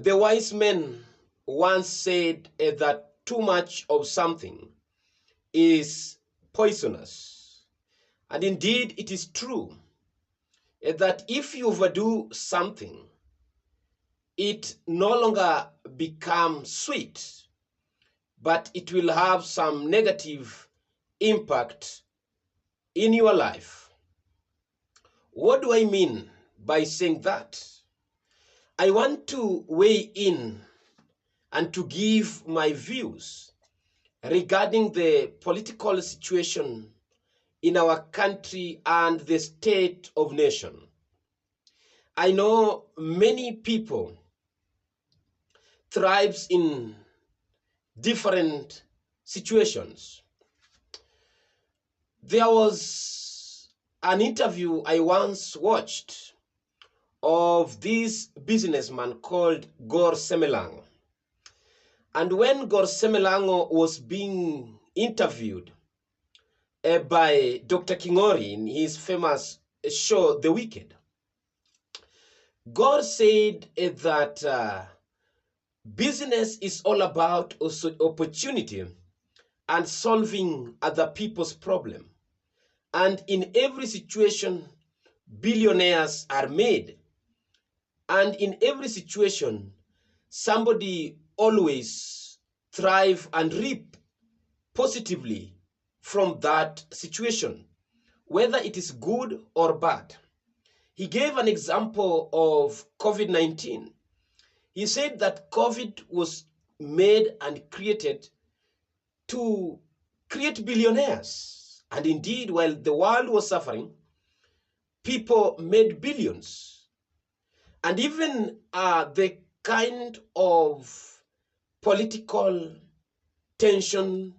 The wise men once said that too much of something is poisonous. And indeed, it is true that if you overdo something, it no longer becomes sweet, but it will have some negative impact in your life. What do I mean by saying that? I want to weigh in and to give my views regarding the political situation in our country and the state of nation. I know many people thrives in different situations. There was an interview I once watched of this businessman called Gor Semelang. And when Gor Semelang was being interviewed by Dr. Kingori in his famous show, The Wicked, Gor said that business is all about opportunity and solving other people's problem. And in every situation, billionaires are made. And in every situation, somebody always thrive and reap positively from that situation, whether it is good or bad. He gave an example of COVID-19. He said that COVID was made and created to create billionaires. And indeed, while the world was suffering, people made billions. And even the kind of political tension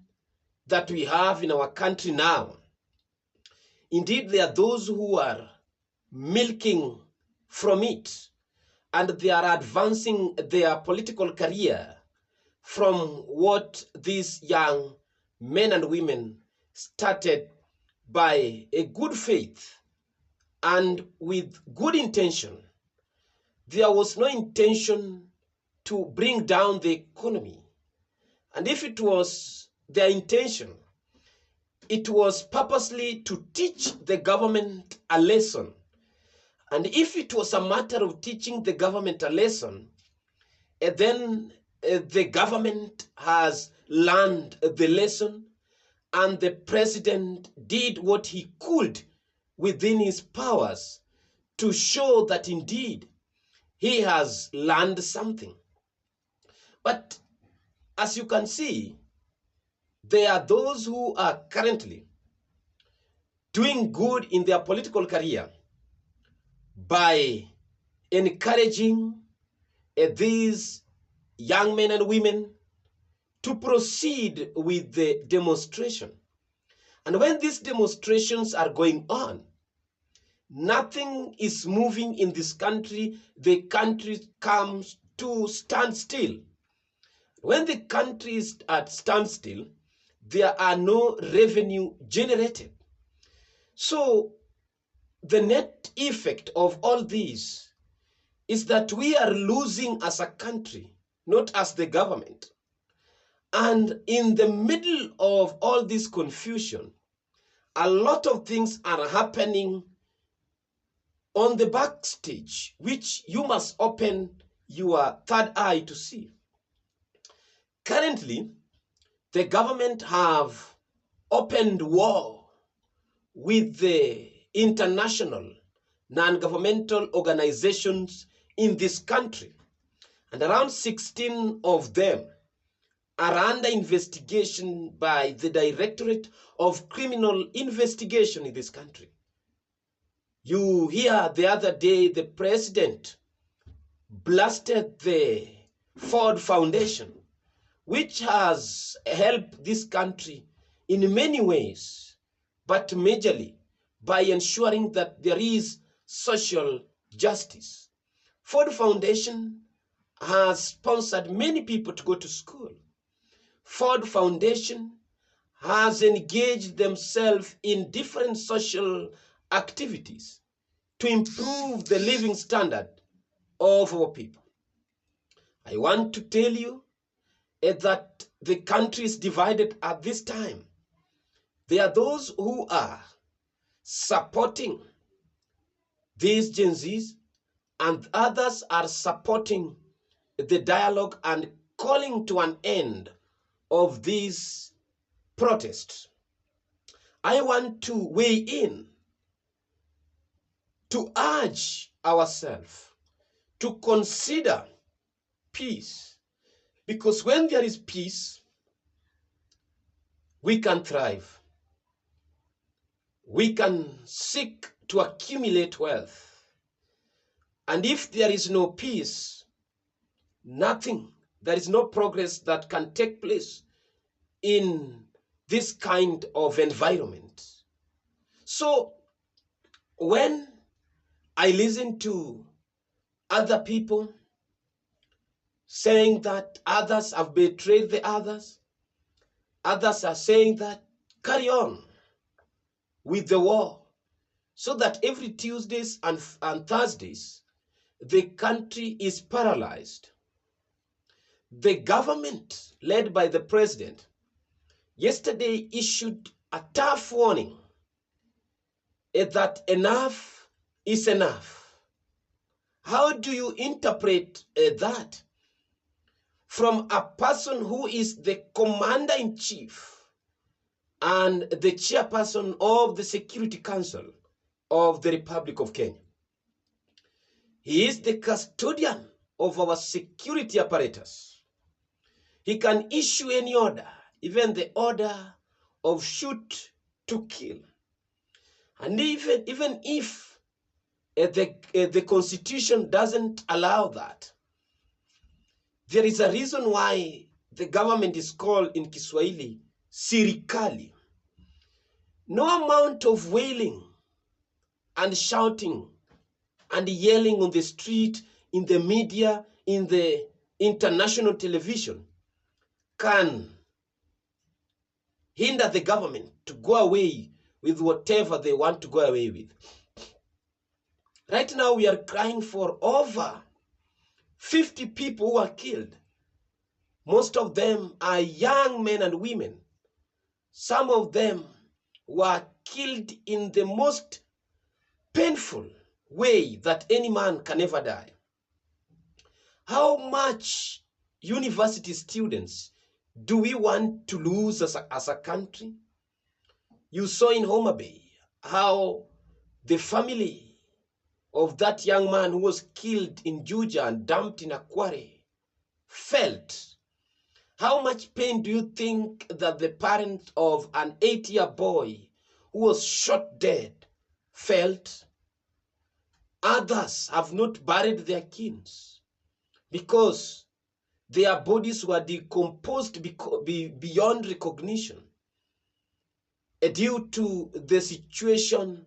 that we have in our country now, indeed, there are those who are milking from it, and they are advancing their political career from what these young men and women started by a good faith and with good intention. There was no intention to bring down the economy. And if it was their intention, it was purposely to teach the government a lesson. And if it was a matter of teaching the government a lesson, then the government has learned the lesson, and the president did what he could within his powers to show that indeed he has learned something. But as you can see, there are those who are currently doing good in their political career by encouraging these young men and women to proceed with the demonstration. And when these demonstrations are going on, nothing is moving in this country. The country comes to standstill. When the country is at standstill, there are no revenue generated. So the net effect of all this is that we are losing as a country, not as the government. And in the middle of all this confusion, a lot of things are happening on the backstage, which you must open your third eye to see. Currently, the government have opened war with the international non-governmental organizations in this country, and around 16 of them are under investigation by the Directorate of Criminal Investigation in this country. You hear the other day the president blasted the Ford Foundation, which has helped this country in many ways, but majorly by ensuring that there is social justice. Ford Foundation has sponsored many people to go to school. Ford Foundation has engaged themselves in different social activities to improve the living standard of our people. I want to tell you that the country is divided at this time. There are those who are supporting these Gen Zs, and others are supporting the dialogue and calling to an end of these protests. I want to weigh in to urge ourselves to consider peace, because when there is peace, we can thrive. We can seek to accumulate wealth. And if there is no peace, there is no progress that can take place in this kind of environment. So when I listen to other people saying that others have betrayed the others are saying that carry on with the war, so that every Tuesdays and Thursdays, the country is paralyzed. The government, led by the president, yesterday issued a tough warning that enough is enough. How do you interpret that from a person who is the commander-in-chief and the chairperson of the Security Council of the Republic of Kenya? He is the custodian of our security apparatus. He can issue any order, even the order of shoot to kill. And even if the Constitution doesn't allow that, there is a reason why the government is called in Kiswahili, Sirikali. No amount of wailing and shouting and yelling on the street, in the media, in the international television can hinder the government to go away with whatever they want to go away with. Right now, we are crying for over 50 people who are killed. Most of them are young men and women. Some of them were killed in the most painful way that any man can ever die. How much university students do we want to lose as a country? You saw in Homa Bay how the family of that young man who was killed in Juja and dumped in a quarry felt. How much pain do you think that the parent of an 8-year boy who was shot dead felt? Others have not buried their kins because their bodies were decomposed beyond recognition due to the situation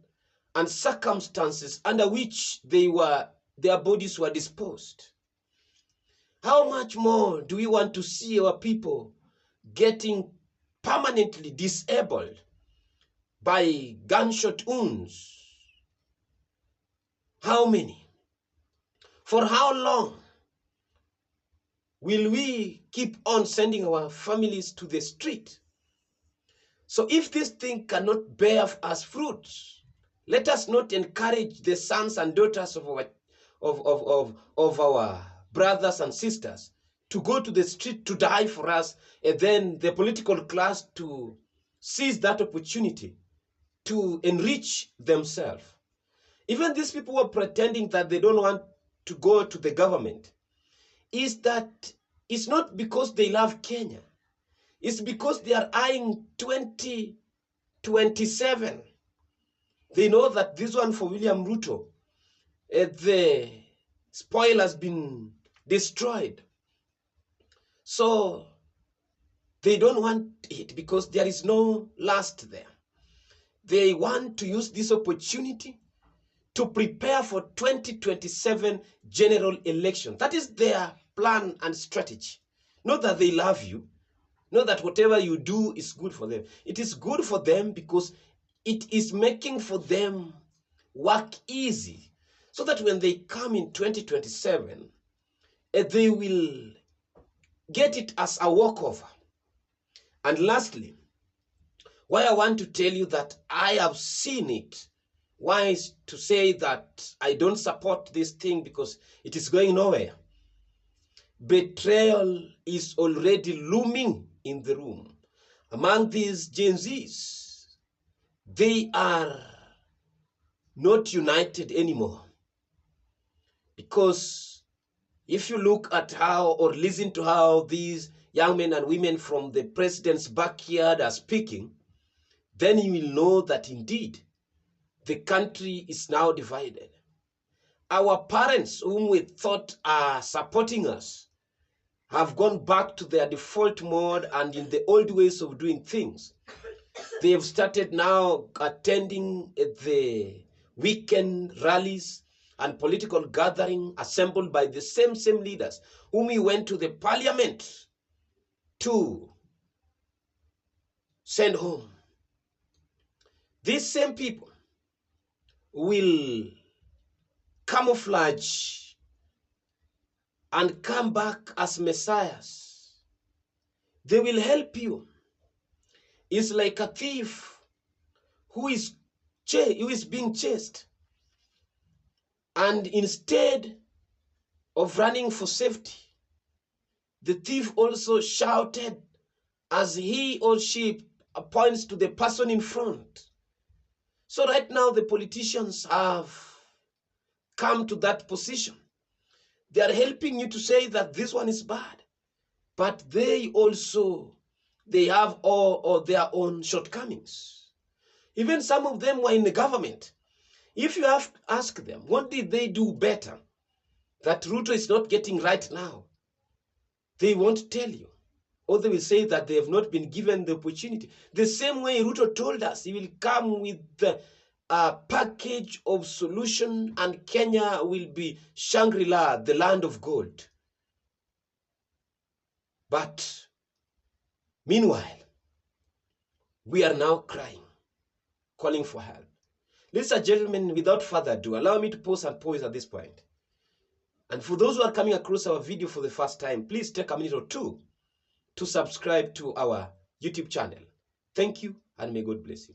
and circumstances under which their bodies were disposed. How much more do we want to see our people getting permanently disabled by gunshot wounds? How many? For how long will we keep on sending our families to the street? So if this thing cannot bear us fruits, let us not encourage the sons and daughters of our brothers and sisters to go to the street to die for us, and then the political class to seize that opportunity to enrich themselves. Even these people who are pretending that they don't want to go to the government, is that it's not because they love Kenya. It's because they are eyeing 2027. They know that this one for William Ruto, the spoil has been destroyed. So they don't want it because there is no lust there. They want to use this opportunity to prepare for 2027 general election. That is their plan and strategy. Not that they love you. Not that whatever you do is good for them. It is good for them because it is making for them work easy. So that when they come in 2027, they will get it as a walkover. And lastly, why I want to tell you that I have seen it, why is to say that I don't support this thing because it is going nowhere. Betrayal is already looming in the room. Among these Gen Zs, they are not united anymore. Because if you look at how or listen to how these young men and women from the president's backyard are speaking, then you will know that indeed the country is now divided. Our parents, whom we thought are supporting us, have gone back to their default mode and in the old ways of doing things. They have started now attending the weekend rallies and political gathering assembled by the same leaders whom we went to the parliament to send home. These same people will camouflage and come back as messiahs. They will help you. It's like a thief who is being chased. And instead of running for safety, the thief also shouted as he or she points to the person in front. So right now the politicians have come to that position. They are helping you to say that this one is bad, but they have all their own shortcomings. Even some of them were in the government. If you have to ask them, what did they do better that Ruto is not getting right now? They won't tell you. Or they will say that they have not been given the opportunity. The same way Ruto told us he will come with a package of solution and Kenya will be Shangri-La, the land of gold. But meanwhile, we are now crying, calling for help. Ladies and gentlemen, without further ado, allow me to pause and pause at this point. And for those who are coming across our video for the first time, please take a minute or two to subscribe to our YouTube channel. Thank you, and may God bless you.